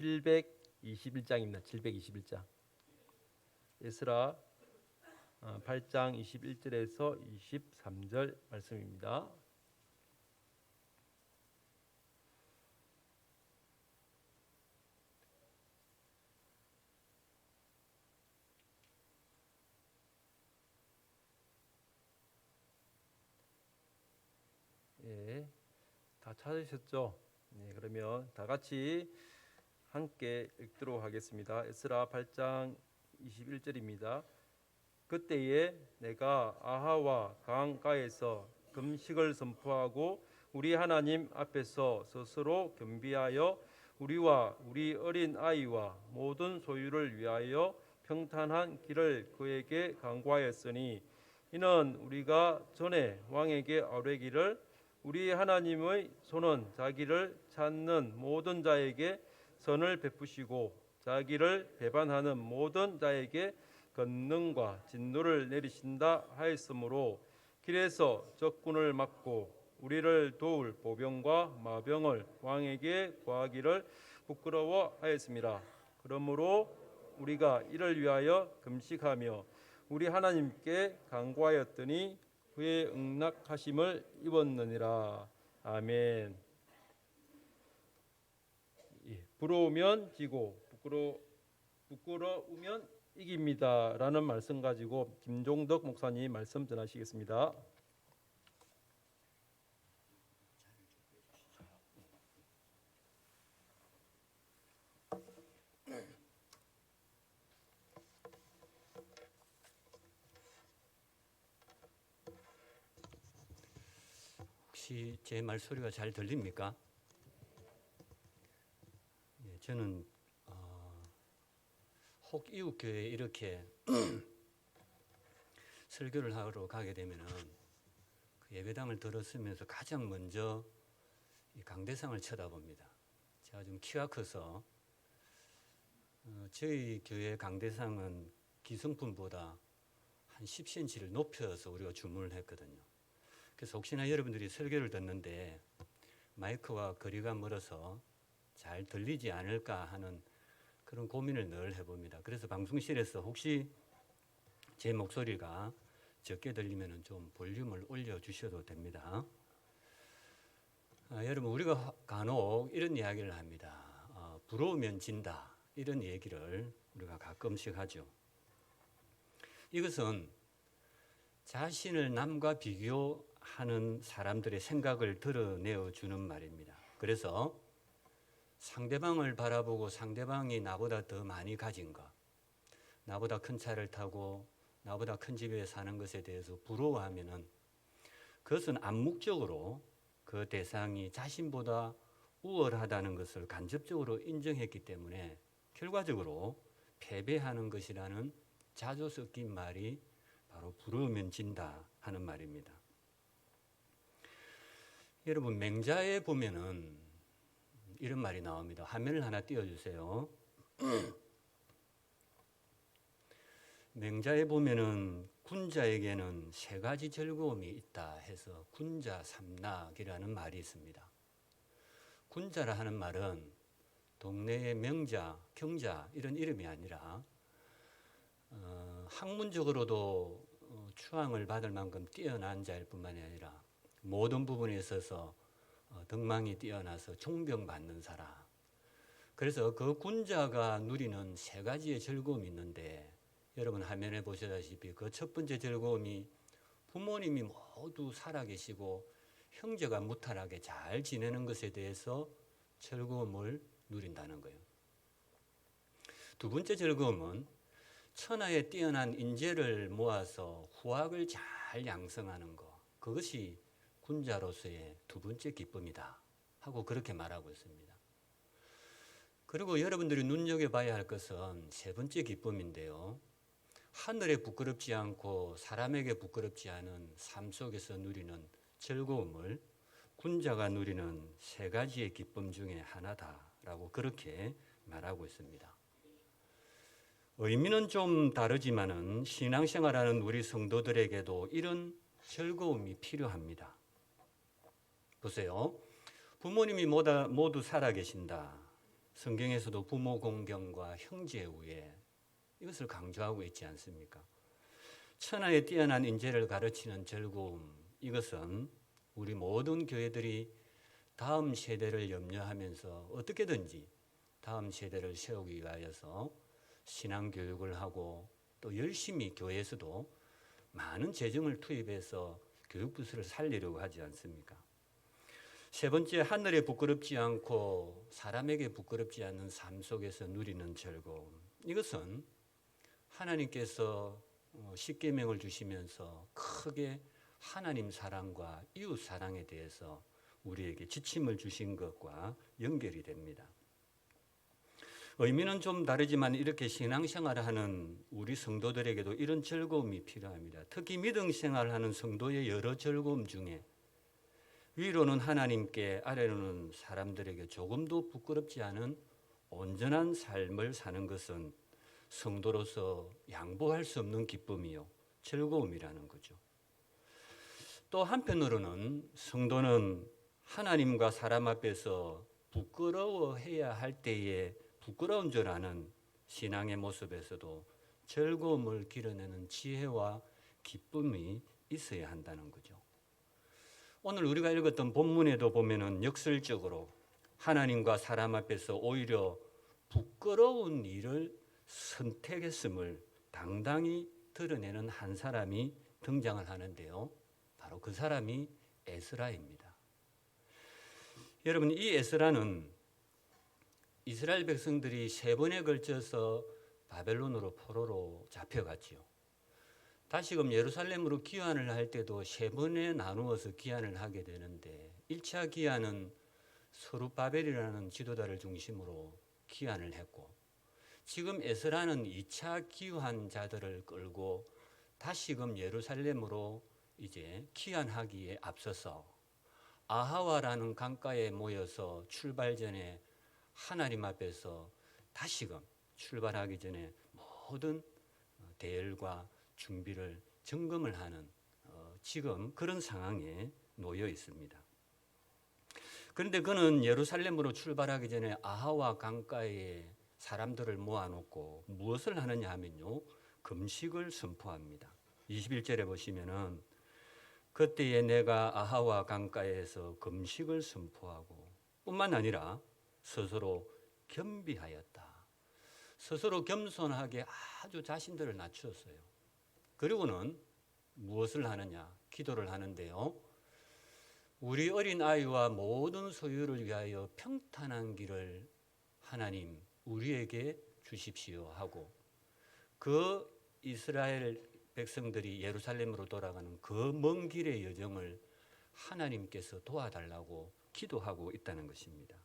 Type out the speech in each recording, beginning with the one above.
721장입니다. 721장. 에스라 8장 21절에서 23절 말씀입니다. 예, 다 찾으셨죠? 네, 그러면 다 같이 함께 읽도록 하겠습니다. 에스라 8장 21절입니다. 그때에 내가 아하와 강가에서 금식을 선포하고 우리 하나님 앞에서 스스로 겸비하여 우리와 우리 어린 아이와 모든 소유를 위하여 평탄한 길을 그에게 강구하였으니 이는 우리가 전에 왕에게 아뢰기를 우리 하나님의 손은 자기를 찾는 모든 자에게 선을 베푸시고 자기를 배반하는 모든 자에게 권능과 진노를 내리신다 하였으므로 길에서 적군을 막고 우리를 도울 보병과 마병을 왕에게 구하기를 부끄러워하였습니다. 그러므로 우리가 이를 위하여 금식하며 우리 하나님께 간구하였더니 그의 응낙하심을 입었느니라. 아멘. 부러우면 지고 부끄러우면 이깁니다 라는 말씀 가지고 김종덕 목사님 말씀 전하시겠습니다. 혹시 제 말소리가 잘 들립니까? 예, 저는 혹이웃교회에 이렇게 설교를 하러 가게 되면은 그 예배당을 들었으면서 가장 먼저 이 강대상을 쳐다봅니다. 제가 좀 키가 커서 저희 교회 강대상은 기성품보다 한 10cm를 높여서 우리가 주문을 했거든요. 그래서 혹시나 여러분들이 설교를 듣는데 마이크와 거리가 멀어서 잘 들리지 않을까 하는 그런 고민을 늘 해봅니다. 그래서 방송실에서 혹시 제 목소리가 적게 들리면 좀 볼륨을 올려주셔도 됩니다. 여러분, 우리가 간혹 이런 이야기를 합니다. 부러우면 진다, 이런 얘기를 우리가 가끔씩 하죠. 이것은 자신을 남과 비교하는 사람들의 생각을 드러내어 주는 말입니다. 그래서 상대방을 바라보고 상대방이 나보다 더 많이 가진 것, 나보다 큰 차를 타고 나보다 큰 집에 사는 것에 대해서 부러워하면은 그것은 암묵적으로 그 대상이 자신보다 우월하다는 것을 간접적으로 인정했기 때문에 결과적으로 패배하는 것이라는 자조 섞인 말이 바로 부러우면 진다 하는 말입니다. 여러분, 맹자에 보면은 이런 말이 나옵니다. 화면을 하나 띄워주세요. 맹자에 보면은 군자에게는 세 가지 즐거움이 있다 해서 군자삼락이라는 말이 있습니다. 군자라 하는 말은 동네의 명자, 경자 이런 이름이 아니라 학문적으로도 추앙을 받을 만큼 뛰어난 자일 뿐만이 아니라 모든 부분에 있어서 덕망이 뛰어나서 존경받는 사람. 그래서 그 군자가 누리는 세 가지의 즐거움이 있는데 여러분 화면에 보시다시피 그 첫 번째 즐거움이 부모님이 모두 살아계시고 형제가 무탈하게 잘 지내는 것에 대해서 즐거움을 누린다는 거예요. 두 번째 즐거움은 천하에 뛰어난 인재를 모아서 후학을 잘 양성하는 것, 그것이 군자로서의 두 번째 기쁨이다 하고 그렇게 말하고 있습니다. 그리고 여러분들이 눈여겨봐야 할 것은 세 번째 기쁨인데요. 하늘에 부끄럽지 않고 사람에게 부끄럽지 않은 삶 속에서 누리는 즐거움을 군자가 누리는 세 가지의 기쁨 중에 하나다라고 그렇게 말하고 있습니다. 의미는 좀 다르지만은 신앙생활하는 우리 성도들에게도 이런 즐거움이 필요합니다. 보세요. 부모님이 모두 살아계신다. 성경에서도 부모 공경과 형제 우애 이것을 강조하고 있지 않습니까? 천하에 뛰어난 인재를 가르치는 즐거움, 이것은 우리 모든 교회들이 다음 세대를 염려하면서 어떻게든지 다음 세대를 세우기 위하여서 신앙교육을 하고 또 열심히 교회에서도 많은 재정을 투입해서 교육부서를 살리려고 하지 않습니까? 세 번째, 하늘에 부끄럽지 않고 사람에게 부끄럽지 않는 삶 속에서 누리는 즐거움. 이것은 하나님께서 십계명을 주시면서 크게 하나님 사랑과 이웃 사랑에 대해서 우리에게 지침을 주신 것과 연결이 됩니다. 의미는 좀 다르지만 이렇게 신앙생활을 하는 우리 성도들에게도 이런 즐거움이 필요합니다. 특히 믿음 생활하는 성도의 여러 즐거움 중에 위로는 하나님께, 아래로는 사람들에게 조금도 부끄럽지 않은 온전한 삶을 사는 것은 성도로서 양보할 수 없는 기쁨이요, 즐거움이라는 거죠. 또 한편으로는 성도는 하나님과 사람 앞에서 부끄러워해야 할 때에 부끄러운 줄 아는 신앙의 모습에서도 즐거움을 길어내는 지혜와 기쁨이 있어야 한다는 거죠. 오늘 우리가 읽었던 본문에도 보면은 역설적으로 하나님과 사람 앞에서 오히려 부끄러운 일을 선택했음을 당당히 드러내는 한 사람이 등장을 하는데요. 바로 그 사람이 에스라입니다. 여러분, 이 에스라는 이스라엘 백성들이 세 번에 걸쳐서 바벨론으로 포로로 잡혀갔지요. 다시금 예루살렘으로 귀환을 할 때도 세 번에 나누어서 귀환을 하게 되는데 1차 귀환은 스룹바벨이라는 지도자를 중심으로 귀환을 했고, 지금 에스라는 2차 귀환자들을 끌고 다시금 예루살렘으로 이제 귀환하기에 앞서서 아하와라는 강가에 모여서 출발 전에 하나님 앞에서 다시금 출발하기 전에 모든 대열과 준비를 점검을 하는 지금 그런 상황에 놓여 있습니다. 그런데 그는 예루살렘으로 출발하기 전에 아하와 강가에 사람들을 모아놓고 무엇을 하느냐 하면요, 금식을 선포합니다. 21절에 보시면은 그때에 내가 아하와 강가에서 금식을 선포하고 뿐만 아니라 스스로 겸비하였다. 스스로 겸손하게 아주 자신들을 낮추었어요. 그리고는 무엇을 하느냐? 기도를 하는데요. 우리 어린 아이와 모든 소유를 위하여 평탄한 길을 하나님 우리에게 주십시오 하고, 그 이스라엘 백성들이 예루살렘으로 돌아가는 그 먼 길의 여정을 하나님께서 도와달라고 기도하고 있다는 것입니다.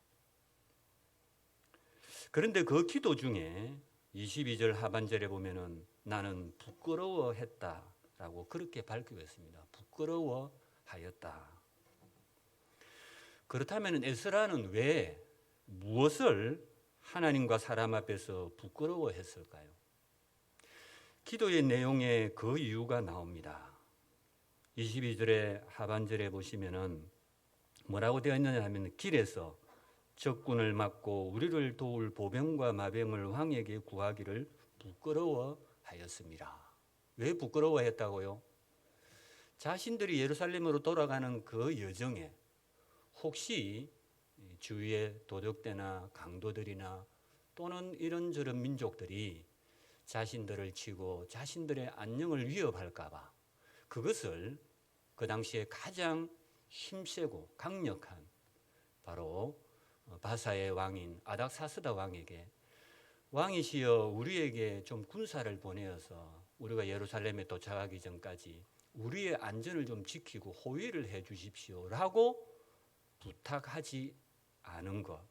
그런데 그 기도 중에 22절 하반절에 보면은 나는 부끄러워했다라고 그렇게 밝히고 있습니다. 부끄러워하였다. 그렇다면 에스라는 왜 무엇을 하나님과 사람 앞에서 부끄러워했을까요? 기도의 내용에 그 이유가 나옵니다. 22절의 하반절에 보시면은 뭐라고 되어 있느냐 하면 길에서 적군을 막고 우리를 도울 보병과 마병을 왕에게 구하기를 부끄러워하였습니다. 왜 부끄러워했다고요? 자신들이 예루살렘으로 돌아가는 그 여정에 혹시 주위의 도적대나 강도들이나 또는 이런저런 민족들이 자신들을 치고 자신들의 안녕을 위협할까 봐, 그것을 그 당시에 가장 힘세고 강력한 바로 바사의 왕인 아닥사스다 왕에게 왕이시여 우리에게 좀 군사를 보내어서 우리가 예루살렘에 도착하기 전까지 우리의 안전을 좀 지키고 호위를 해 주십시오라고 부탁하지 않은 것,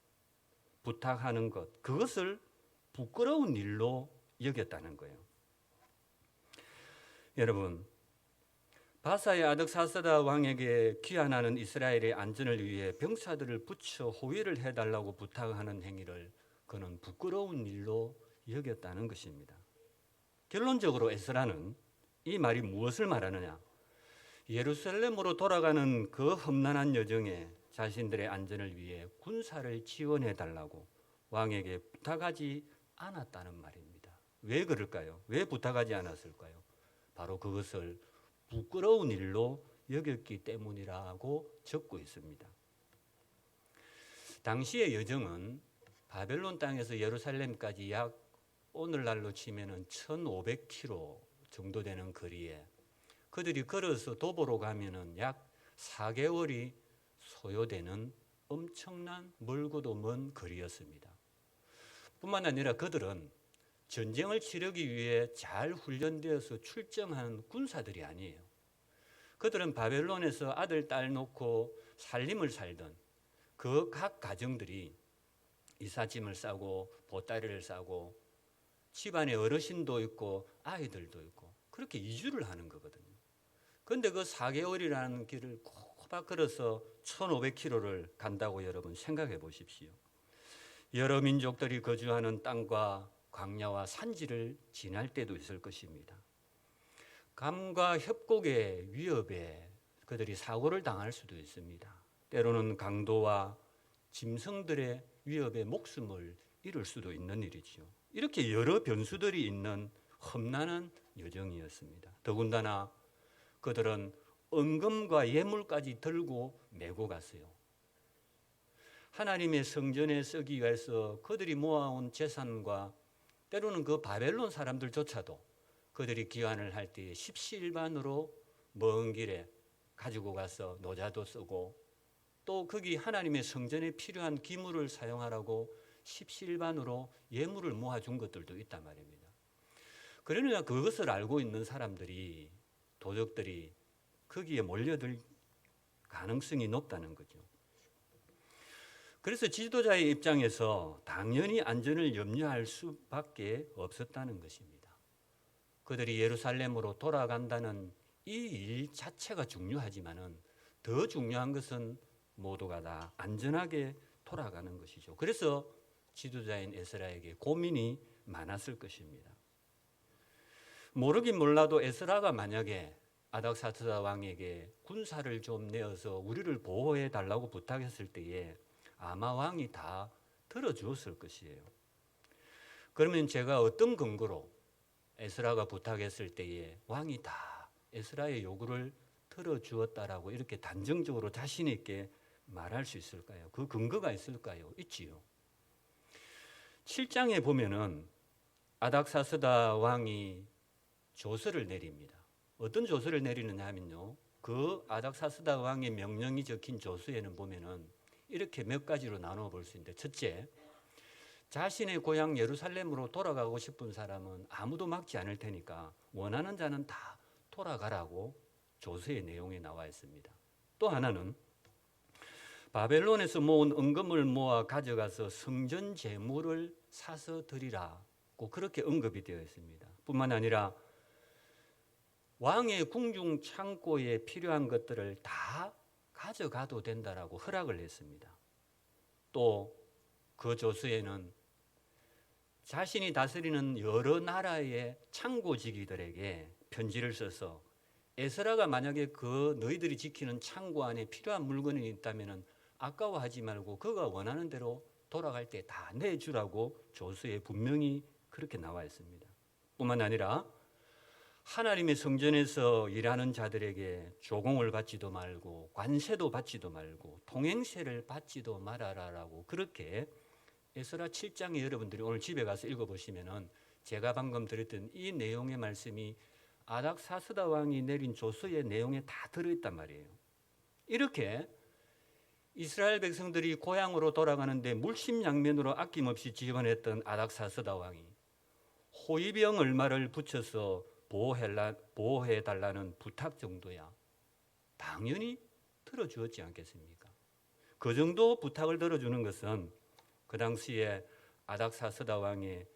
부탁하는 것, 그것을 부끄러운 일로 여겼다는 거예요. 여러분, 바사의 아닥사스다 왕에게 귀환하는 이스라엘의 안전을 위해 병사들을 붙여 호위를 해달라고 부탁하는 행위를 그는 부끄러운 일로 여겼다는 것입니다. 결론적으로 에스라는 이 말이 무엇을 말하느냐? 예루살렘으로 돌아가는 그 험난한 여정에 자신들의 안전을 위해 군사를 지원해 달라고 왕에게 부탁하지 않았다는 말입니다. 왜 그럴까요? 왜 부탁하지 않았을까요? 바로 그것을 부끄러운 일로 여겼기 때문이라고 적고 있습니다. 당시의 여정은 바벨론 땅에서 예루살렘까지 약 오늘날로 치면은 1500km 정도 되는 거리에 그들이 걸어서 도보로 가면은 약 4개월이 소요되는 엄청난 멀고도 먼 거리였습니다. 뿐만 아니라 그들은 전쟁을 치르기 위해 잘 훈련되어서 출정한 군사들이 아니에요. 그들은 바벨론에서 아들, 딸 놓고 살림을 살던 그 각 가정들이 이삿짐을 싸고 보따리를 싸고 집안에 어르신도 있고 아이들도 있고 그렇게 이주를 하는 거거든요. 그런데 그 4개월이라는 길을 꼬박 걸어서 1500km를 간다고 여러분 생각해 보십시오. 여러 민족들이 거주하는 땅과 광야와 산지를 지날 때도 있을 것입니다. 감과 협곡의 위협에 그들이 사고를 당할 수도 있습니다. 때로는 강도와 짐승들의 위협에 목숨을 잃을 수도 있는 일이죠. 이렇게 여러 변수들이 있는 험난한 여정이었습니다. 더군다나 그들은 은금과 예물까지 들고 메고 갔어요. 하나님의 성전에 쓰기 위해서 그들이 모아온 재산과 때로는 그 바벨론 사람들조차도 그들이 귀환을 할 때 십시일반으로 먼 길에 가지고 가서 노자도 쓰고 또 거기 하나님의 성전에 필요한 기물을 사용하라고 십시일반으로 예물을 모아준 것들도 있단 말입니다. 그러나 그것을 알고 있는 사람들이 도적들이 거기에 몰려들 가능성이 높다는 거죠. 그래서 지도자의 입장에서 당연히 안전을 염려할 수밖에 없었다는 것입니다. 그들이 예루살렘으로 돌아간다는 이 일 자체가 중요하지만은 더 중요한 것은 모두가 다 안전하게 돌아가는 것이죠. 그래서 지도자인 에스라에게 고민이 많았을 것입니다. 모르긴 몰라도 에스라가 만약에 아닥사스다 왕에게 군사를 좀 내어서 우리를 보호해 달라고 부탁했을 때에 아마 왕이 다 들어주었을 것이에요. 그러면 제가 어떤 근거로 에스라가 부탁했을 때에 왕이 다 에스라의 요구를 들어주었다라고 이렇게 단정적으로 자신 있게 말할 수 있을까요? 그 근거가 있을까요? 있지요. 7장에 보면은 아닥사스다 왕이 조서를 내립니다. 어떤 조서를 내리느냐 하면요. 그 아닥사스다 왕의 명령이 적힌 조서에는 보면은 이렇게 몇 가지로 나누어 볼 수 있는데, 첫째, 자신의 고향 예루살렘으로 돌아가고 싶은 사람은 아무도 막지 않을 테니까 원하는 자는 다 돌아가라고 조서의 내용에 나와 있습니다. 또 하나는 바벨론에서 모은 은금을 모아 가져가서 성전 제물을 사서 드리라고 그렇게 언급이 되어 있습니다. 뿐만 아니라 왕의 궁중 창고에 필요한 것들을 다 가져가도 된다라고 허락을 했습니다. 또 그 조서에는 자신이 다스리는 여러 나라의 창고지기들에게 편지를 써서 에스라가 만약에 그 너희들이 지키는 창고 안에 필요한 물건이 있다면 아까워하지 말고 그가 원하는 대로 돌아갈 때 다 내주라고 조서에 분명히 그렇게 나와 있습니다. 뿐만 아니라 하나님의 성전에서 일하는 자들에게 조공을 받지도 말고 관세도 받지도 말고 통행세를 받지도 말아라라고 그렇게 에스라 7장에 여러분들이 오늘 집에 가서 읽어보시면은 제가 방금 드렸던 이 내용의 말씀이 아닥사스다 왕이 내린 조서의 내용에 다 들어있단 말이에요. 이렇게 이스라엘 백성들이 고향으로 돌아가는데 물심양면으로 아낌없이 지원했던 아닥사스다 왕이 호위병 얼마를 붙여서 보호해달라는 부탁 정도야 당연히 들어주었지 않겠습니까? 그 정도 부탁을 들어주는 것은 그 당시에 아닥사스다 왕의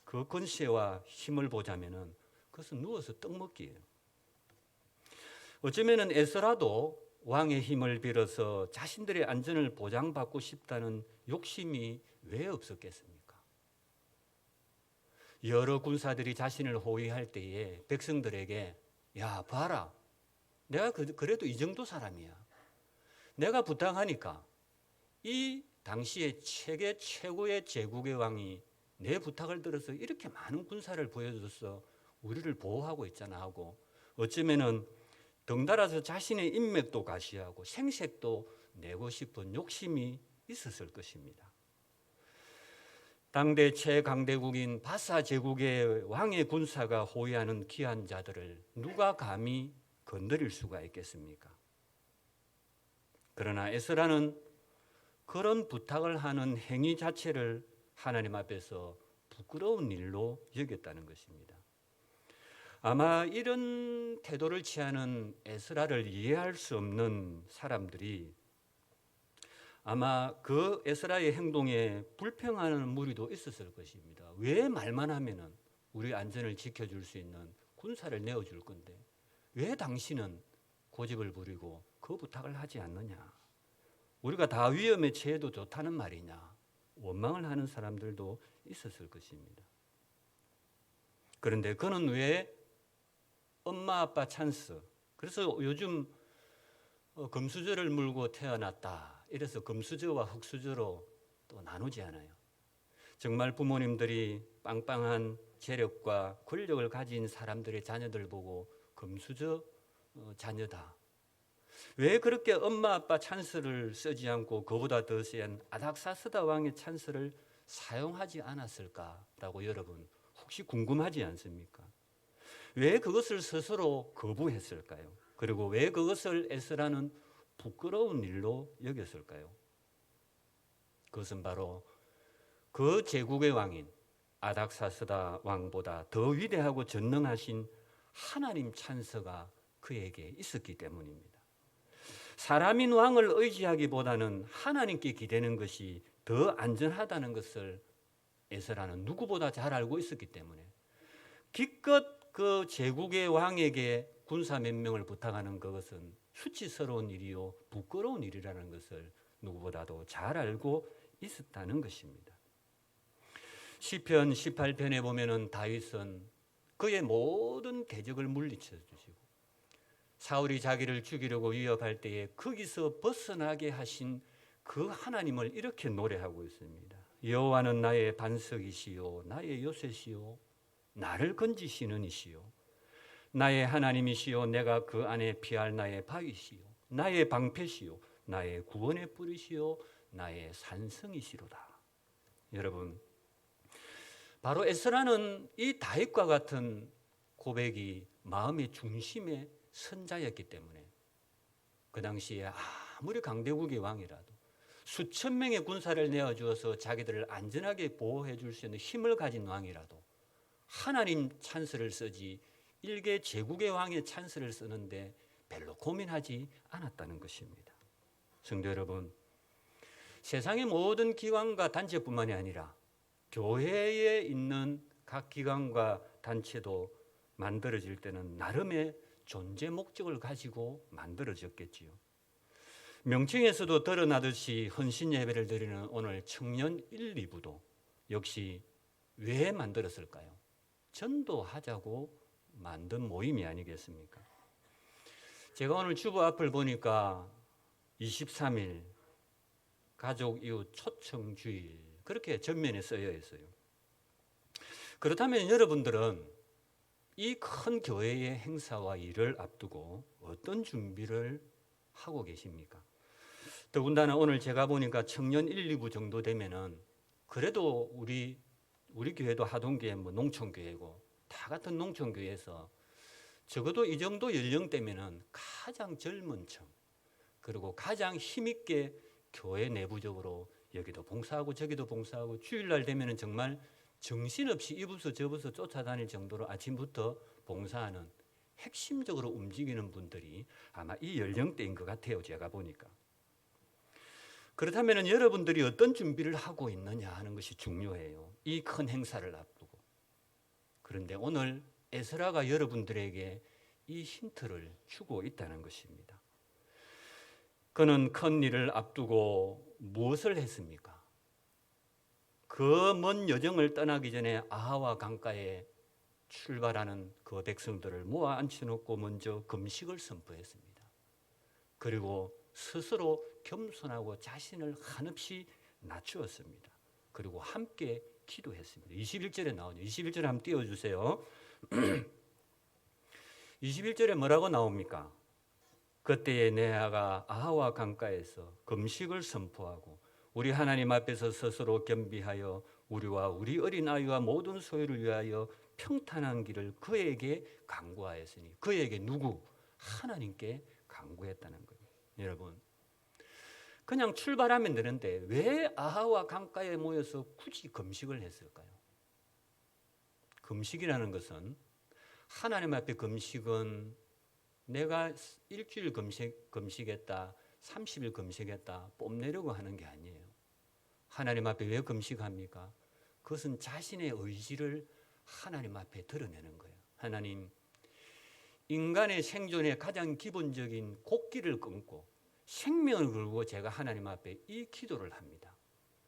그 권세와 힘을 보자면은 그것은 누워서 떡 먹기예요. 어쩌면은 에스라도 왕의 힘을 빌어서 자신들의 안전을 보장받고 싶다는 욕심이 왜 없었겠습니까? 여러 군사들이 자신을 호위할 때에 백성들에게 야 봐라, 내가 그래도 이 정도 사람이야. 내가 부탁하니까 이 당시에 세계 최고의 제국의 왕이 내 부탁을 들어서 이렇게 많은 군사를 보여줘서 우리를 보호하고 있잖아 하고 어쩌면은 덩달아서 자신의 인맥도 과시하고 생색도 내고 싶은 욕심이 있었을 것입니다. 당대 최강대국인 바사 제국의 왕의 군사가 호위하는 귀한 자들을 누가 감히 건드릴 수가 있겠습니까? 그러나 에스라는 그런 부탁을 하는 행위 자체를 하나님 앞에서 부끄러운 일로 여겼다는 것입니다. 아마 이런 태도를 취하는 에스라를 이해할 수 없는 사람들이 아마 그 에스라의 행동에 불평하는 무리도 있었을 것입니다. 왜 말만 하면은 우리 안전을 지켜줄 수 있는 군사를 내어줄 건데 왜 당신은 고집을 부리고 그 부탁을 하지 않느냐? 우리가 다 위험에 처해도 좋다는 말이냐? 원망을 하는 사람들도 있었을 것입니다. 그런데 그는 왜 엄마 아빠 찬스, 그래서 요즘 금수저를 물고 태어났다 이래서 금수저와 흙수저로 또 나누지 않아요. 정말 부모님들이 빵빵한 재력과 권력을 가진 사람들의 자녀들 보고 금수저 자녀다. 왜 그렇게 엄마 아빠 찬스를 쓰지 않고 그보다 더 센 아닥사스다 왕의 찬스를 사용하지 않았을까라고 여러분 혹시 궁금하지 않습니까? 왜 그것을 스스로 거부했을까요? 그리고 왜 그것을 에스라는 부끄러운 일로 여겼을까요? 그것은 바로 그 제국의 왕인 아닥사스다 왕보다 더 위대하고 전능하신 하나님 찬스가 그에게 있었기 때문입니다. 사람인 왕을 의지하기보다는 하나님께 기대는 것이 더 안전하다는 것을 에스라는 누구보다 잘 알고 있었기 때문에 기껏 그 제국의 왕에게 군사 몇 명을 부탁하는 그것은 수치스러운 일이요 부끄러운 일이라는 것을 누구보다도 잘 알고 있었다는 것입니다. 시편 18편에 보면은 다윗은 그의 모든 대적을 물리쳐 주시고 사울이 자기를 죽이려고 위협할 때에 거기서 벗어나게 하신 그 하나님을 이렇게 노래하고 있습니다. 여호와는 나의 반석이시요 나의 요새시요 나를 건지시는 이시요 나의 하나님이시요 내가 그 안에 피할 나의 바위시요 나의 방패시요 나의 구원의 뿌리시요 나의 산성이시로다. 여러분, 바로 에스라는 이 다윗과 같은 고백이 마음의 중심에 선자였기 때문에 그 당시에 아무리 강대국의 왕이라도 수천 명의 군사를 내어주어서 자기들을 안전하게 보호해 줄 수 있는 힘을 가진 왕이라도 하나님 찬스를 쓰지 일개 제국의 왕의 찬스를 쓰는데 별로 고민하지 않았다는 것입니다. 성도 여러분, 세상의 모든 기관과 단체뿐만이 아니라 교회에 있는 각 기관과 단체도 만들어질 때는 나름의 존재 목적을 가지고 만들어졌겠지요. 명칭에서도 드러나듯이 헌신 예배를 드리는 오늘 청년 1, 2부도 역시 왜 만들었을까요? 전도하자고 만든 모임이 아니겠습니까? 제가 오늘 주보 앞을 보니까 23일 가족 이웃 초청주일 그렇게 전면에 쓰여 있어요. 그렇다면 여러분들은 이 큰 교회의 행사와 일을 앞두고 어떤 준비를 하고 계십니까? 더군다나 오늘 제가 보니까 청년 1, 2부 정도 되면은 그래도 우리 교회도 하동교회 농촌교회고 다 같은 농촌교회에서 적어도 이 정도 연령대면은 가장 젊은 층 그리고 가장 힘있게 교회 내부적으로 여기도 봉사하고 저기도 봉사하고 주일날 되면은 정말 정신없이 이 부서 저 부서 쫓아다닐 정도로 아침부터 봉사하는 핵심적으로 움직이는 분들이 아마 이 연령대인 것 같아요. 제가 보니까. 그렇다면 여러분들이 어떤 준비를 하고 있느냐 하는 것이 중요해요. 이 큰 행사를 앞두고. 그런데 오늘 에스라가 여러분들에게 이 힌트를 주고 있다는 것입니다. 그는 큰 일을 앞두고 무엇을 했습니까? 그 먼 여정을 떠나기 전에 아하와 강가에 출발하는 그 백성들을 모아 앉혀놓고 먼저 금식을 선포했습니다. 그리고 스스로 겸손하고 자신을 한없이 낮추었습니다. 그리고 함께 기도했습니다. 21절에 나오죠. 21절 한번 띄워주세요. 21절에 뭐라고 나옵니까? 그때에 레아가 아하와 강가에서 금식을 선포하고 우리 하나님 앞에서 스스로 겸비하여 우리와 우리 어린 아이와 모든 소유를 위하여 평탄한 길을 그에게 간구하였으니, 그에게 누구? 하나님께 간구했다는 거예요. 여러분, 그냥 출발하면 되는데 왜 아하와 강가에 모여서 굳이 금식을 했을까요? 금식이라는 것은, 하나님 앞에 금식은 내가 일주일 금식했다, 30일 금식했다 뽐내려고 하는 게 아니에요. 하나님 앞에 왜 금식합니까? 그것은 자신의 의지를 하나님 앞에 드러내는 거예요. 하나님, 인간의 생존의 가장 기본적인 곡기를 끊고 생명을 걸고 제가 하나님 앞에 이 기도를 합니다.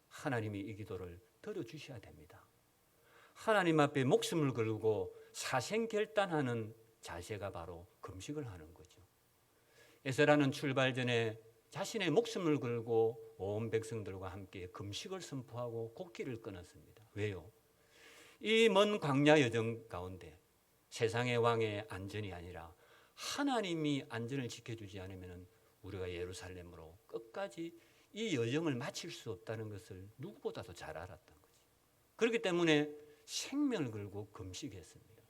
하나님이 이 기도를 들어주셔야 됩니다. 하나님 앞에 목숨을 걸고 사생결단하는 자세가 바로 금식을 하는 거죠. 에스라는 출발 전에 자신의 목숨을 걸고 온 백성들과 함께 금식을 선포하고 곡기를 끊었습니다. 왜요? 이 먼 광야 여정 가운데 세상의 왕의 안전이 아니라 하나님이 안전을 지켜주지 않으면 우리가 예루살렘으로 끝까지 이 여정을 마칠 수 없다는 것을 누구보다도 잘 알았던 거죠. 그렇기 때문에 생명을 걸고 금식했습니다.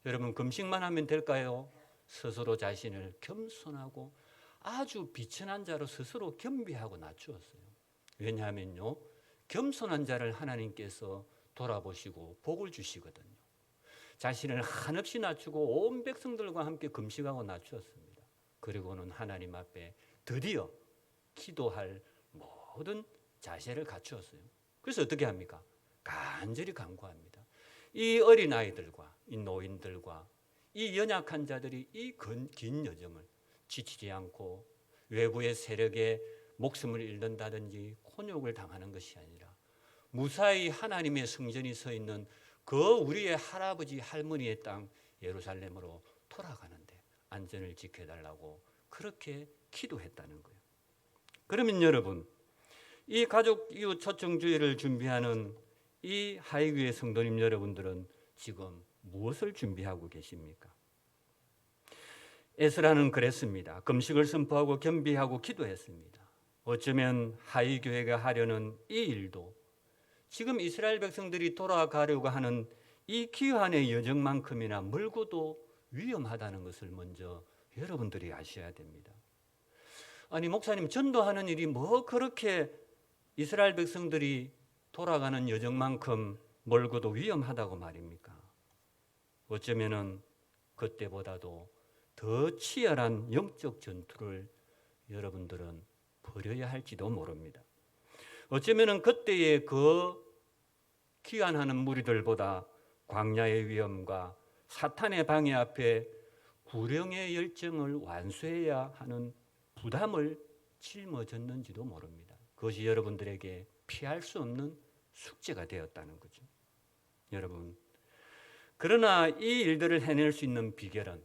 여러분, 금식만 하면 될까요? 스스로 자신을 겸손하고 아주 비천한 자로 스스로 겸비하고 낮추었어요. 왜냐하면요, 겸손한 자를 하나님께서 돌아보시고 복을 주시거든요. 자신을 한없이 낮추고 온 백성들과 함께 금식하고 낮추었습니다. 그리고는 하나님 앞에 드디어 기도할 모든 자세를 갖추었어요. 그래서 어떻게 합니까? 간절히 간구합니다. 이 어린아이들과 이 노인들과 이 연약한 자들이 이 긴 여정을 지치지 않고 외부의 세력에 목숨을 잃는다든지 곤욕을 당하는 것이 아니라 무사히 하나님의 성전이 서 있는 그 우리의 할아버지 할머니의 땅 예루살렘으로 돌아가는데 안전을 지켜달라고 그렇게 기도했다는 거예요. 그러면 여러분, 이 가족 이웃 초청주의를 준비하는 이 하이교회 성도님 여러분들은 지금 무엇을 준비하고 계십니까? 에스라는 그랬습니다. 금식을 선포하고 겸비하고 기도했습니다. 어쩌면 하이교회가 하려는 이 일도 지금 이스라엘 백성들이 돌아가려고 하는 이 귀환의 여정만큼이나 멀고도 위험하다는 것을 먼저 여러분들이 아셔야 됩니다. 아니, 목사님, 전도하는 일이 뭐 그렇게 이스라엘 백성들이 돌아가는 여정만큼 멀고도 위험하다고 말입니까? 어쩌면은 그때보다도 더 치열한 영적 전투를 여러분들은 벌여야 할지도 모릅니다. 어쩌면은 그때의 그 귀환하는 무리들보다 광야의 위험과 사탄의 방해 앞에 구령의 열정을 완수해야 하는 부담을 짊어졌는지도 모릅니다. 그것이 여러분들에게 피할 수 없는 숙제가 되었다는 거죠. 여러분, 그러나 이 일들을 해낼 수 있는 비결은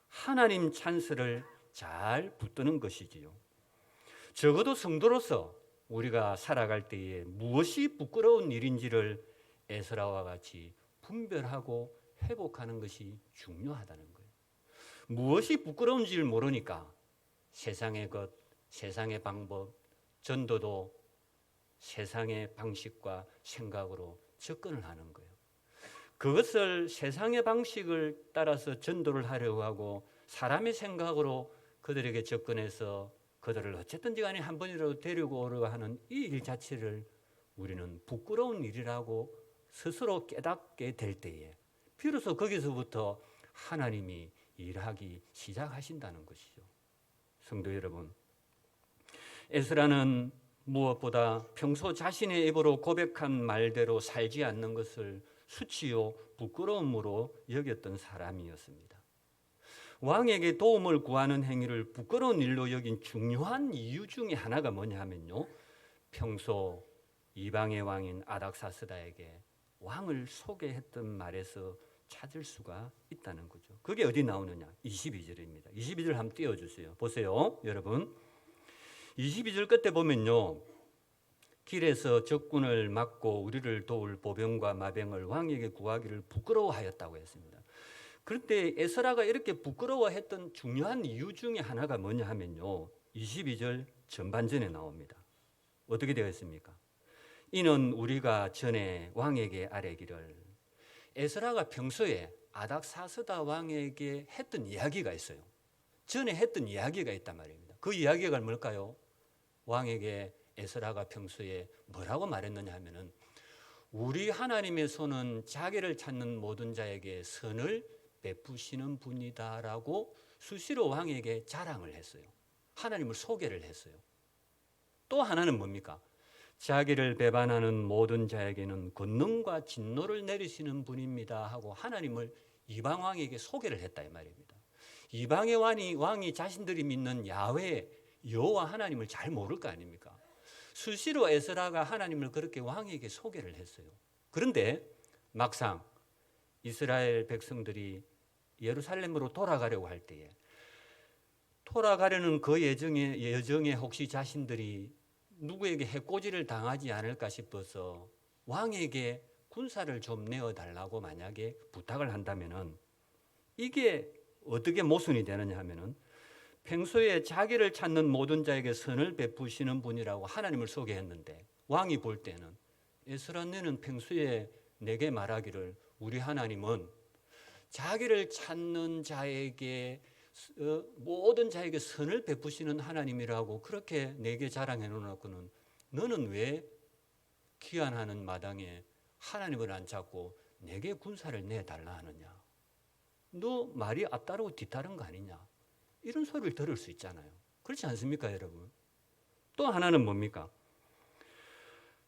하나님 찬스를 잘 붙드는 것이지요. 적어도 성도로서 우리가 살아갈 때에 무엇이 부끄러운 일인지를 에스라와 같이 분별하고 회복하는 것이 중요하다는 거예요. 무엇이 부끄러운지를 모르니까 세상의 것, 세상의 방법, 전도도 세상의 방식과 생각으로 접근을 하는 거예요. 그것을 세상의 방식을 따라서 전도를 하려고 하고 사람의 생각으로 그들에게 접근해서 그들을 어쨌든지 간에 한 번이라도 데리고 오려고 하는 이 일 자체를 우리는 부끄러운 일이라고 스스로 깨닫게 될 때에 비로소 거기서부터 하나님이 일하기 시작하신다는 것이죠. 성도 여러분, 에스라는 무엇보다 평소 자신의 입으로 고백한 말대로 살지 않는 것을 수치요 부끄러움으로 여겼던 사람이었습니다. 왕에게 도움을 구하는 행위를 부끄러운 일로 여긴 중요한 이유 중에 하나가 뭐냐 하면요, 평소 이방의 왕인 아닥사스다에게 왕을 소개했던 말에서 찾을 수가 있다는 거죠. 그게 어디 나오느냐? 22절입니다. 22절 한번 띄워주세요. 보세요, 여러분. 22절 끝에 보면요, 길에서 적군을 막고 우리를 도울 보병과 마병을 왕에게 구하기를 부끄러워하였다고 했습니다. 그런데 에스라가 이렇게 부끄러워했던 중요한 이유 중에 하나가 뭐냐 하면요, 22절 전반전에 나옵니다. 어떻게 되어 있습니까? 이는 우리가 전에 왕에게 아뢰기를, 에스라가 평소에 아닥사스다 왕에게 했던 이야기가 있어요. 전에 했던 이야기가 있단 말입니다. 그 이야기가 뭘까요? 왕에게 에스라가 평소에 뭐라고 말했느냐 하면은, 우리 하나님의 손은 자기를 찾는 모든 자에게 선을 베푸시는 분이다라고 수시로 왕에게 자랑을 했어요. 하나님을 소개를 했어요. 또 하나는 뭡니까? 자기를 배반하는 모든 자에게는 권능과 진노를 내리시는 분입니다 하고 하나님을 이방 왕에게 소개를 했다 이 말입니다. 이방의 왕이 자신들이 믿는 야훼 여호와 하나님을 잘 모를 거 아닙니까? 수시로 에스라가 하나님을 그렇게 왕에게 소개를 했어요. 그런데 막상 이스라엘 백성들이 예루살렘으로 돌아가려고 할 때에, 돌아가려는 그 여정에 혹시 자신들이 누구에게 해코지를 당하지 않을까 싶어서 왕에게 군사를 좀 내어달라고 만약에 부탁을 한다면은, 이게 어떻게 모순이 되느냐 하면은, 평소에 자기를 찾는 모든 자에게 선을 베푸시는 분이라고 하나님을 소개했는데, 왕이 볼 때는 에스라 너는 평소에 내게 말하기를 우리 하나님은 자기를 찾는 자에게 모든 자에게 선을 베푸시는 하나님이라고 그렇게 내게 자랑해 놓고는 너는 왜 귀환하는 마당에 하나님을 안 찾고 내게 군사를 내달라 하느냐? 너 말이 앞따르고 뒤따른 거 아니냐? 이런 소리를 들을 수 있잖아요. 그렇지 않습니까, 여러분? 또 하나는 뭡니까?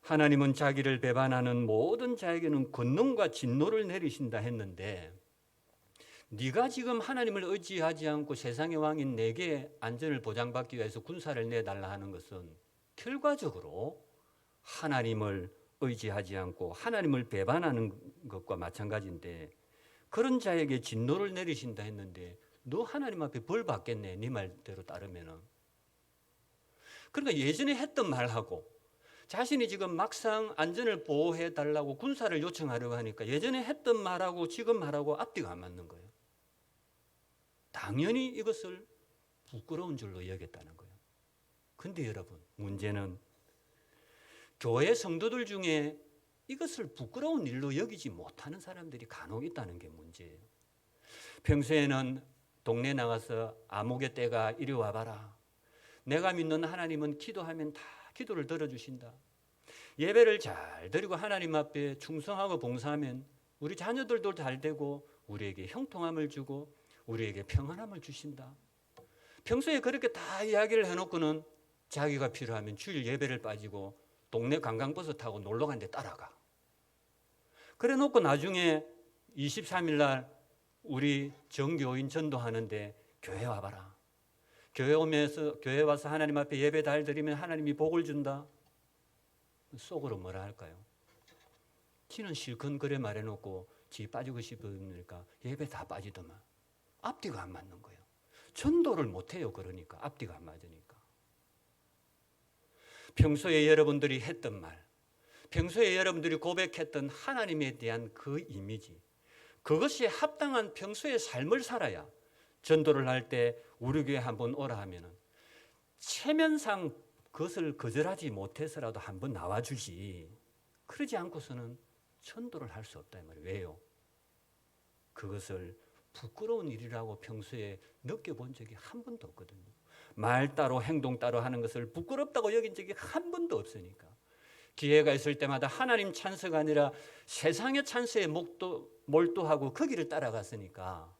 하나님은 자기를 배반하는 모든 자에게는 권능과 진노를 내리신다 했는데, 네가 지금 하나님을 의지하지 않고 세상의 왕인 내게 안전을 보장받기 위해서 군사를 내달라 하는 것은 결과적으로 하나님을 의지하지 않고 하나님을 배반하는 것과 마찬가지인데, 그런 자에게 진노를 내리신다 했는데 너 하나님 앞에 벌 받겠네, 네 말대로 따르면은. 그러니까 예전에 했던 말하고 자신이 지금 막상 안전을 보호해 달라고 군사를 요청하려고 하니까 예전에 했던 말하고 지금 말하고 앞뒤가 안 맞는 거예요. 당연히 이것을 부끄러운 줄로 여겼다는 거예요. 근데 여러분, 문제는 교회 성도들 중에 이것을 부끄러운 일로 여기지 못하는 사람들이 간혹 있다는 게 문제예요. 평소에는 동네 나가서 아무개 떼가 이리 와봐라, 내가 믿는 하나님은 기도하면 다 기도를 들어주신다, 예배를 잘 드리고 하나님 앞에 충성하고 봉사하면 우리 자녀들도 잘 되고 우리에게 형통함을 주고 우리에게 평안함을 주신다. 평소에 그렇게 다 이야기를 해놓고는 자기가 필요하면 주일 예배를 빠지고 동네 관광버스 타고 놀러 간 데 따라가. 그래 놓고 나중에 23일 날 우리 정교인 전도하는데 교회 와봐라, 교회 와서 하나님 앞에 예배 잘 드리면 하나님이 복을 준다. 속으로 뭐라 할까요? 지는 실컷 그래 말해놓고 지 빠지고 싶으니까 예배 다 빠지더만. 앞뒤가 안 맞는 거예요. 전도를 못해요. 그러니까 앞뒤가 안 맞으니까. 평소에 여러분들이 했던 말, 평소에 여러분들이 고백했던 하나님에 대한 그 이미지, 그것이 합당한 평소의 삶을 살아야 전도를 할 때 우리 교회 한번 오라 하면은 체면상 그것을 거절하지 못해서라도 한번 나와주지, 그러지 않고서는 전도를 할 수 없다 이 말이에요. 왜요? 그것을 부끄러운 일이라고 평소에 느껴본 적이 한 번도 없거든요. 말 따로 행동 따로 하는 것을 부끄럽다고 여긴 적이 한 번도 없으니까 기회가 있을 때마다 하나님 찬스가 아니라 세상의 찬스에 몰두하고 그 길을 따라갔으니까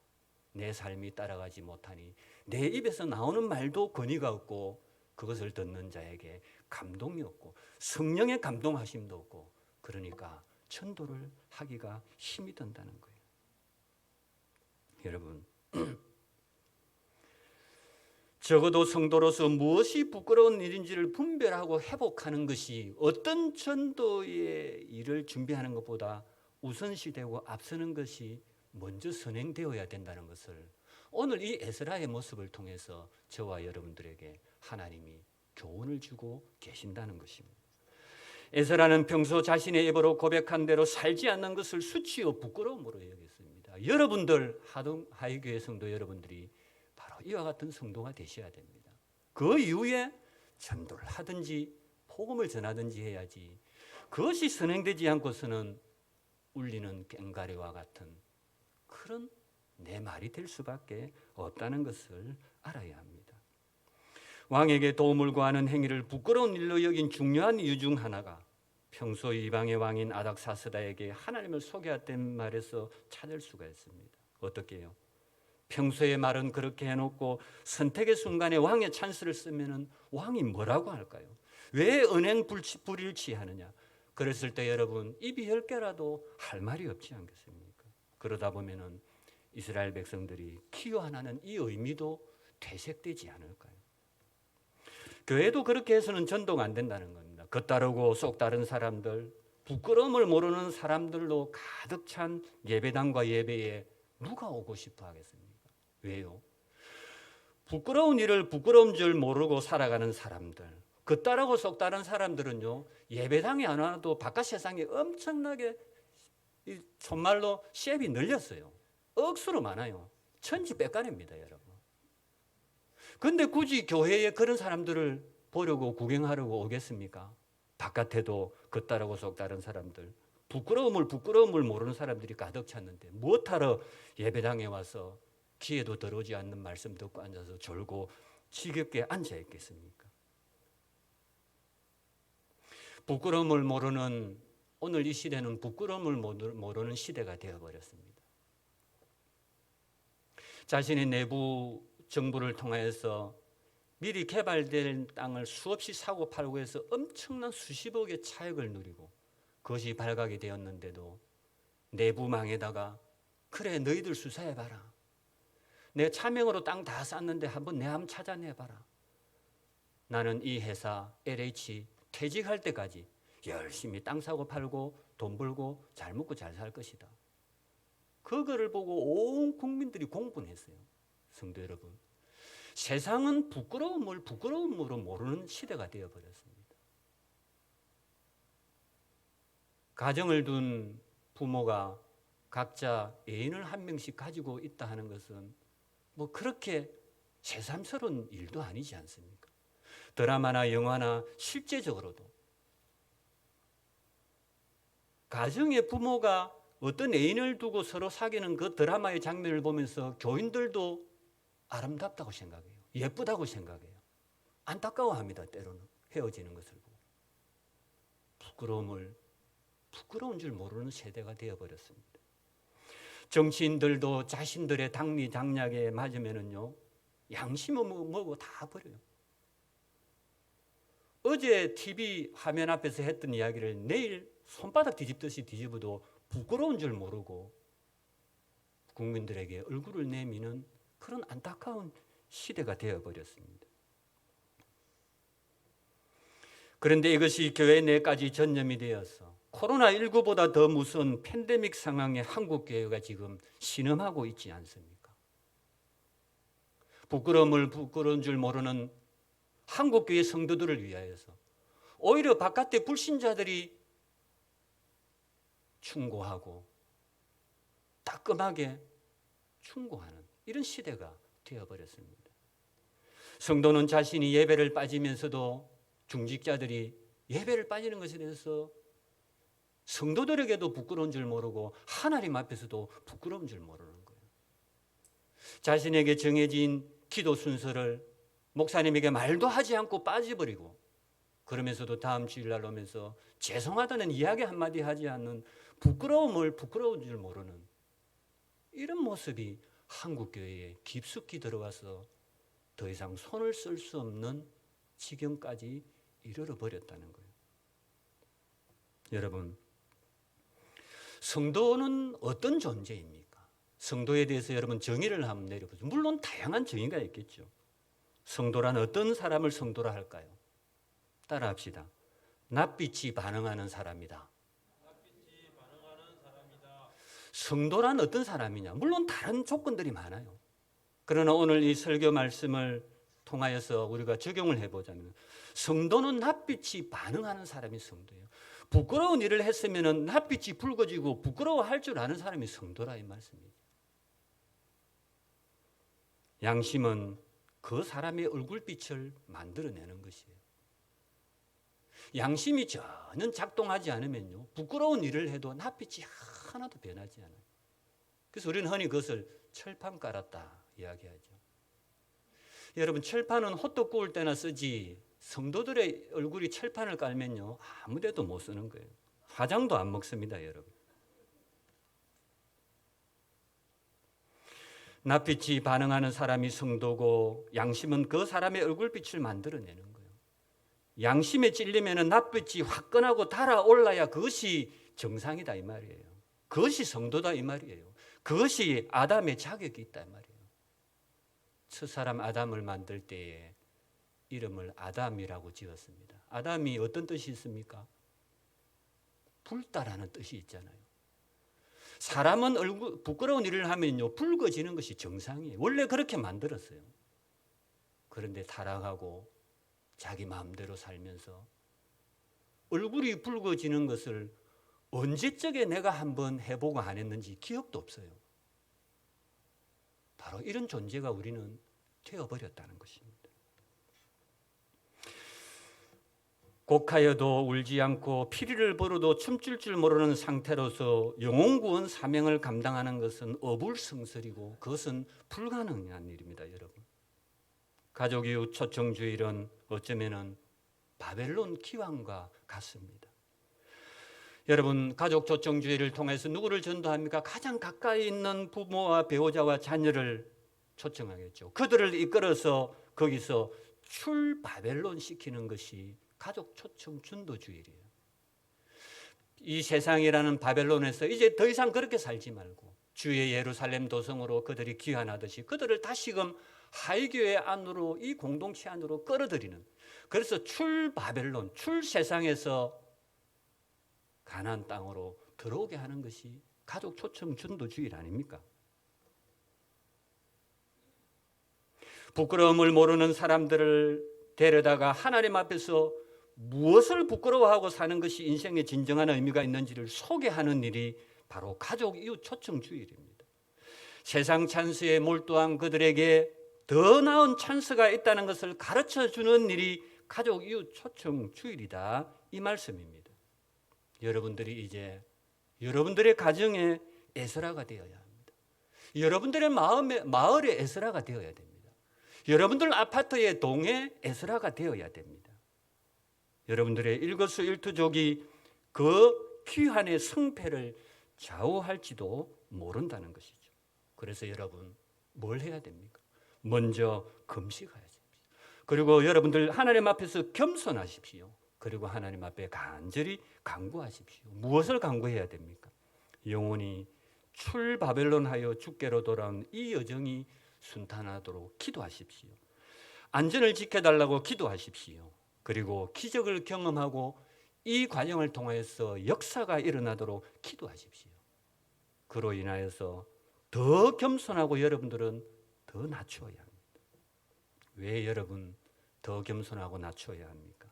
내 삶이 따라가지 못하니 내 입에서 나오는 말도 권위가 없고 그것을 듣는 자에게 감동이 없고 성령의 감동하심도 없고, 그러니까 전도를 하기가 힘이 든다는 거예요. 여러분, 적어도 성도로서 무엇이 부끄러운 일인지를 분별하고 회복하는 것이 어떤 전도의 일을 준비하는 것보다 우선시되고 앞서는 것이 먼저 선행되어야 된다는 것을 오늘 이 에스라의 모습을 통해서 저와 여러분들에게 하나님이 교훈을 주고 계신다는 것입니다. 에스라는 평소 자신의 입으로 고백한 대로 살지 않는 것을 수치요 부끄러움으로 여겼습니다. 여러분들 하이교회 성도 여러분들이 바로 이와 같은 성도가 되셔야 됩니다. 그 이후에 전도를 하든지 복음을 전하든지 해야지, 그것이 선행되지 않고서는 울리는 꽹과리와 같은 그런 내 말이 될 수밖에 없다는 것을 알아야 합니다. 왕에게 도움을 구하는 행위를 부끄러운 일로 여긴 중요한 이유 중 하나가 평소 이방의 왕인 아닥사스다에게 하나님을 소개했던 말에서 찾을 수가 있습니다. 어떻게 해요? 평소의 말은 그렇게 해놓고 선택의 순간에 왕의 찬스를 쓰면은 왕이 뭐라고 할까요? 왜 언행 불일치하느냐? 그랬을 때 여러분 입이 10개라도 할 말이 없지 않겠습니까? 그러다 보면은 이스라엘 백성들이 기여하는 이 의미도 퇴색되지 않을까요? 교회도 그렇게 해서는 전도가 안 된다는 겁니다. 겉다르고 속 다른 사람들, 부끄러움을 모르는 사람들로 가득 찬 예배당과 예배에 누가 오고 싶어 하겠습니까? 왜요? 부끄러운 일을 부끄러운 줄 모르고 살아가는 사람들, 겉다르고 속 다른 사람들은요, 예배당에 안 와도 바깥 세상에 엄청나게 정말로 셰입이 늘렸어요. 억수로 많아요. 천지백간입니다, 여러분. 근데 굳이 교회에 그런 사람들을 보려고 구경하려고 오겠습니까? 바깥에도 겉다르고 속다른 사람들, 부끄러움을 모르는 사람들이 가득 찼는데 무엇하러 예배당에 와서 귀에도 들어오지 않는 말씀 듣고 앉아서 졸고 지겹게 앉아 있겠습니까? 부끄러움을 모르는, 오늘 이 시대는 부끄러움을 모르는 시대가 되어버렸습니다. 자신의 내부 정부를 통해서 미리 개발될 땅을 수없이 사고 팔고 해서 엄청난 수십억의 차익을 누리고 그것이 발각이 되었는데도 내부망에다가 그래 너희들 수사해봐라. 내 차명으로 땅 다 쌌는데 한번 내 한번 찾아내봐라. 나는 이 회사 LH 퇴직할 때까지 열심히 땅 사고 팔고 돈 벌고 잘 먹고 잘 살 것이다. 그거를 보고 온 국민들이 공분했어요. 성도 여러분, 세상은 부끄러움을 부끄러움으로 모르는 시대가 되어버렸습니다. 가정을 둔 부모가 각자 애인을 한 명씩 가지고 있다 하는 것은 뭐 그렇게 새삼스러운 일도 아니지 않습니까? 드라마나 영화나 실제적으로도 가정의 부모가 어떤 애인을 두고 서로 사귀는 그 드라마의 장면을 보면서 교인들도 아름답다고 생각해요. 예쁘다고 생각해요. 안타까워합니다. 때로는 헤어지는 것을 보고. 부끄러운 줄 모르는 세대가 되어버렸습니다. 정치인들도 자신들의 당리 장략에 맞으면은요, 양심은 뭐고 다 버려요. 어제 TV 화면 앞에서 했던 이야기를 내일 손바닥 뒤집듯이 뒤집어도 부끄러운 줄 모르고 국민들에게 얼굴을 내미는 그런 안타까운 시대가 되어버렸습니다. 그런데 이것이 교회 내까지 전염이 되어서 코로나19보다 더 무서운 팬데믹 상황에 한국 교회가 지금 신음하고 있지 않습니까? 부끄러운 줄 모르는 한국 교회 성도들을 위하여서 오히려 바깥에 불신자들이 충고하고 따끔하게 충고하는 이런 시대가 되어버렸습니다. 성도는 자신이 예배를 빠지면서도 중직자들이 예배를 빠지는 것에 대해서 성도들에게도 부끄러운 줄 모르고 하나님 앞에서도 부끄러운 줄 모르는 거예요. 자신에게 정해진 기도 순서를 목사님에게 말도 하지 않고 빠져버리고 그러면서도 다음 주일날 오면서 죄송하다는 이야기 한마디 하지 않는 부끄러운 줄 모르는 이런 모습이 한국교회에 깊숙이 들어와서 더 이상 손을 쓸 수 없는 지경까지 이르러 버렸다는 거예요. 여러분, 성도는 어떤 존재입니까? 성도에 대해서 여러분 정의를 한번 내려보세요. 물론 다양한 정의가 있겠죠. 성도란 어떤 사람을 성도라 할까요? 따라합시다. 낯빛이 반응하는 사람이다. 성도란 어떤 사람이냐? 물론 다른 조건들이 많아요. 그러나 오늘 이 설교 말씀을 통하여서 우리가 적용을 해보자면 성도는 낯빛이 반응하는 사람이 성도예요. 부끄러운 일을 했으면 낯빛이 붉어지고 부끄러워할 줄 아는 사람이 성도라 이 말씀이죠. 양심은 그 사람의 얼굴빛을 만들어내는 것이에요. 양심이 전혀 작동하지 않으면요, 부끄러운 일을 해도 낯빛이 하나도 변하지 않아요. 그래서 우리는 흔히 그것을 철판 깔았다 이야기하죠. 여러분, 철판은 호떡 구울 때나 쓰지 성도들의 얼굴이 철판을 깔면요 아무데도 못 쓰는 거예요. 화장도 안 먹습니다, 여러분. 낯빛이 반응하는 사람이 성도고 양심은 그 사람의 얼굴빛을 만들어내는 거예요. 양심에 찔리면 낯빛이 화끈하고 달아올라야 그것이 정상이다 이 말이에요. 그것이 성도다 이 말이에요. 그것이 아담의 자격이 있다 이 말이에요. 첫사람 아담을 만들 때에 이름을 아담이라고 지었습니다. 아담이 어떤 뜻이 있습니까? 붉다라는 뜻이 있잖아요. 사람은 부끄러운 일을 하면요 붉어지는 것이 정상이에요. 원래 그렇게 만들었어요. 그런데 타락하고 자기 마음대로 살면서 얼굴이 붉어지는 것을 언제적에 내가 한번 해보고 안 했는지 기억도 없어요. 바로 이런 존재가 우리는 되어버렸다는 것입니다. 곡하여도 울지 않고 피리를 벌어도 춤출 줄 모르는 상태로서 영혼구원 사명을 감당하는 것은 어불성설이고 그것은 불가능한 일입니다, 여러분. 가족 이웃 초청주일은 어쩌면은 바벨론 기왕과 같습니다. 여러분, 가족 초청주일을 통해서 누구를 전도합니까? 가장 가까이 있는 부모와 배우자와 자녀를 초청하겠죠. 그들을 이끌어서 거기서 출바벨론 시키는 것이 가족 초청 전도주일이에요. 이 세상이라는 바벨론에서 이제 더 이상 그렇게 살지 말고 주의 예루살렘 도성으로 그들이 귀환하듯이 그들을 다시금 하이교회 안으로, 이 공동체 안으로 끌어들이는, 그래서 출바벨론, 출세상에서 가나안 땅으로 들어오게 하는 것이 가족 초청 전도주일 아닙니까? 부끄러움을 모르는 사람들을 데려다가 하나님 앞에서 무엇을 부끄러워하고 사는 것이 인생의 진정한 의미가 있는지를 소개하는 일이 바로 가족 이웃 초청 주일입니다. 세상 찬스에 몰두한 그들에게 더 나은 찬스가 있다는 것을 가르쳐주는 일이 가족 이웃 초청 주일이다 이 말씀입니다. 여러분들이 이제 여러분들의 가정에 에스라가 되어야 합니다. 여러분들의 마을의 에스라가 되어야 됩니다. 여러분들 아파트의 동의 에스라가 되어야 됩니다. 여러분들의 일거수일투족이 그 귀환의 성패를 좌우할지도 모른다는 것이죠. 그래서 여러분 뭘 해야 됩니까? 먼저 금식하십시오. 그리고 여러분들 하나님 앞에서 겸손하십시오. 그리고 하나님 앞에 간절히 간구하십시오. 무엇을 간구해야 됩니까? 영혼이 출바벨론하여 주께로 돌아온 이 여정이 순탄하도록 기도하십시오. 안전을 지켜달라고 기도하십시오. 그리고 기적을 경험하고 이 과정을 통해서 역사가 일어나도록 기도하십시오. 그로 인하여서 더 겸손하고 여러분들은 더 낮추어야 합니다. 왜 여러분 더 겸손하고 낮추어야 합니까?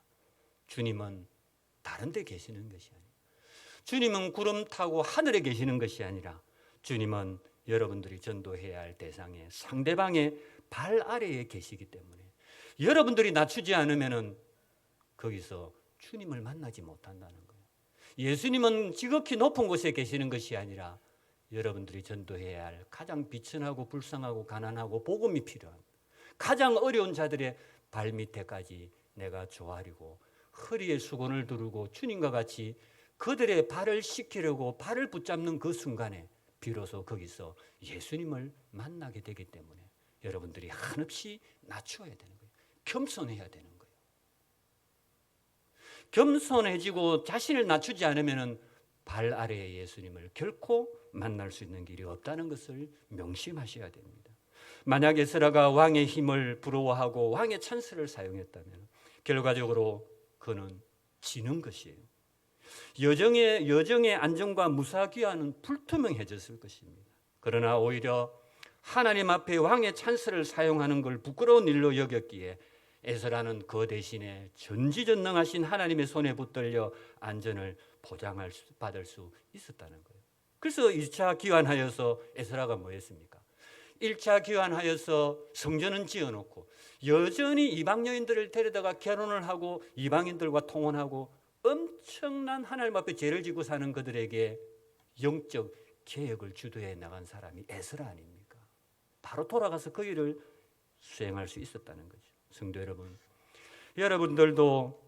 주님은 다른 데 계시는 것이 아니에요. 주님은 구름 타고 하늘에 계시는 것이 아니라 주님은 여러분들이 전도해야 할 대상의 상대방의 발 아래에 계시기 때문에 여러분들이 낮추지 않으면은 거기서 주님을 만나지 못한다는 거예요. 예수님은 지극히 높은 곳에 계시는 것이 아니라 여러분들이 전도해야 할 가장 비천하고 불쌍하고 가난하고 복음이 필요한 가장 어려운 자들의 발밑에까지 내가 조아리고 허리에 수건을 두르고 주님과 같이 그들의 발을 씻기려고 발을 붙잡는 그 순간에 비로소 거기서 예수님을 만나게 되기 때문에 여러분들이 한없이 낮추어야 되는 거예요. 겸손해야 되는 거예요. 겸손해지고 자신을 낮추지 않으면 발 아래에 예수님을 결코 만날 수 있는 길이 없다는 것을 명심하셔야 됩니다. 만약 에스라가 왕의 힘을 부러워하고 왕의 찬스를 사용했다면 결과적으로 그는 지는 것이에요. 여정의 안정과 무사귀환은 불투명해졌을 것입니다. 그러나 오히려 하나님 앞에 왕의 찬스를 사용하는 걸 부끄러운 일로 여겼기에 에스라는 그 대신에 전지전능하신 하나님의 손에 붙들려 안전을 받을 수 있었다는 거예요. 그래서 1차 귀환하여서 에스라가 뭐 했습니까? 1차 귀환하여서 성전은 지어놓고 여전히 이방 여인들을 데려다가 결혼을 하고 이방인들과 통혼하고 엄청난 하나님 앞에 죄를 지고 사는 그들에게 영적 개혁을 주도해 나간 사람이 에스라 아닙니까? 바로 돌아가서 그 일을 수행할 수 있었다는 거죠. 성도 여러분, 여러분들도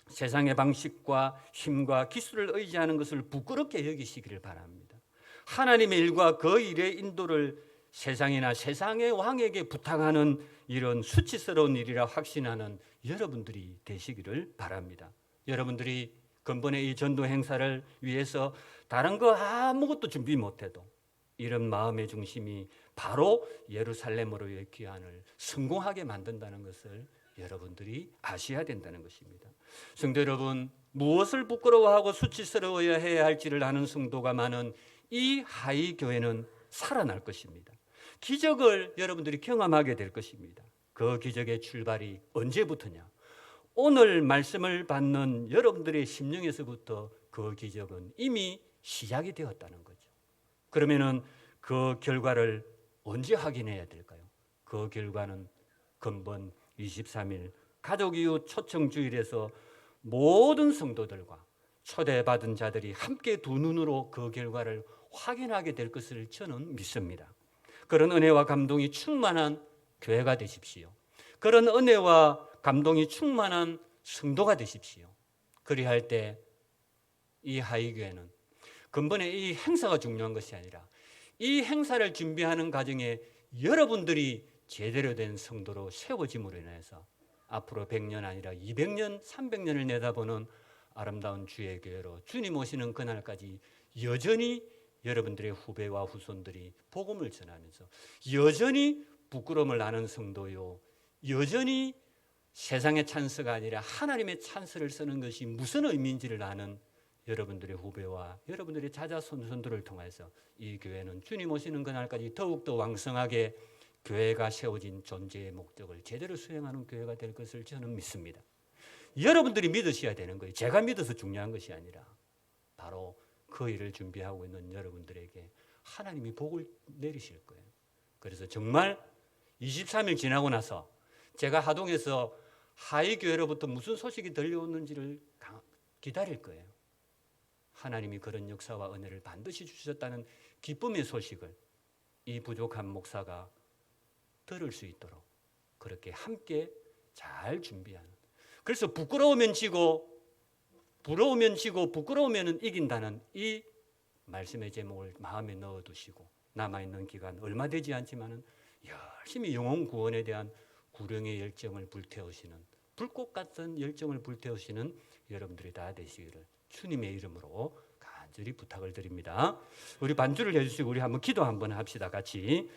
세상의 방식과 힘과 기술을 의지하는 것을 부끄럽게 여기시기를 바랍니다. 하나님의 일과 그 일의 인도를 세상이나 세상의 왕에게 부탁하는 이런 수치스러운 일이라 확신하는 여러분들이 되시기를 바랍니다. 여러분들이 근본의 이 전도 행사를 위해서 다른 거 아무것도 준비 못해도 이런 마음의 중심이 바로 예루살렘으로의 귀환을 성공하게 만든다는 것을 여러분들이 아셔야 된다는 것입니다. 성도 여러분, 무엇을 부끄러워하고 수치스러워야 해야 할지를 아는 성도가 많은 이 하이 교회는 살아날 것입니다. 기적을 여러분들이 경험하게 될 것입니다. 그 기적의 출발이 언제부터냐? 오늘 말씀을 받는 여러분들의 심령에서부터 그 기적은 이미 시작이 되었다는 거죠. 그러면은 그 결과를 언제 확인해야 될까요? 그 결과는 근본 23일 가족 이웃 초청 주일에서 모든 성도들과 초대받은 자들이 함께 두 눈으로 그 결과를 확인하게 될 것을 저는 믿습니다. 그런 은혜와 감동이 충만한 교회가 되십시오. 그런 은혜와 감동이 충만한 성도가 되십시오. 그리할 때 이 하이교회는 근본에 이 행사가 중요한 것이 아니라 이 행사를 준비하는 과정에 여러분들이 제대로 된 성도로 세워짐으로 인해서 앞으로 100년 아니라 200년, 300년을 내다보는 아름다운 주의 교회로 주님 오시는 그날까지 여전히 여러분들의 후배와 후손들이 복음을 전하면서 여전히 부끄러움을 나는 성도요, 여전히 세상의 찬스가 아니라 하나님의 찬스를 쓰는 것이 무슨 의미인지를 아는 여러분들의 후배와 여러분들의 자자손손들을 통해서 이 교회는 주님 오시는 그날까지 더욱더 왕성하게 교회가 세워진 존재의 목적을 제대로 수행하는 교회가 될 것을 저는 믿습니다. 여러분들이 믿으셔야 되는 거예요. 제가 믿어서 중요한 것이 아니라 바로 그 일을 준비하고 있는 여러분들에게 하나님이 복을 내리실 거예요. 그래서 정말 23일 지나고 나서 제가 하동에서 하이교회로부터 무슨 소식이 들려오는지를 기다릴 거예요. 하나님이 그런 역사와 은혜를 반드시 주셨다는 기쁨의 소식을 이 부족한 목사가 들을 수 있도록 그렇게 함께 잘 준비하는, 그래서 부끄러우면 지고 부러우면 지고 부끄러우면 이긴다는 이 말씀의 제목을 마음에 넣어두시고 남아있는 기간 얼마 되지 않지만 열심히 영혼 구원에 대한 구령의 열정을 불태우시는, 불꽃 같은 열정을 불태우시는 여러분들이 다 되시기를 주님의 이름으로 간절히 부탁을 드립니다. 우리 반주를 해주시고 우리 한번 기도 한번 합시다. 같이.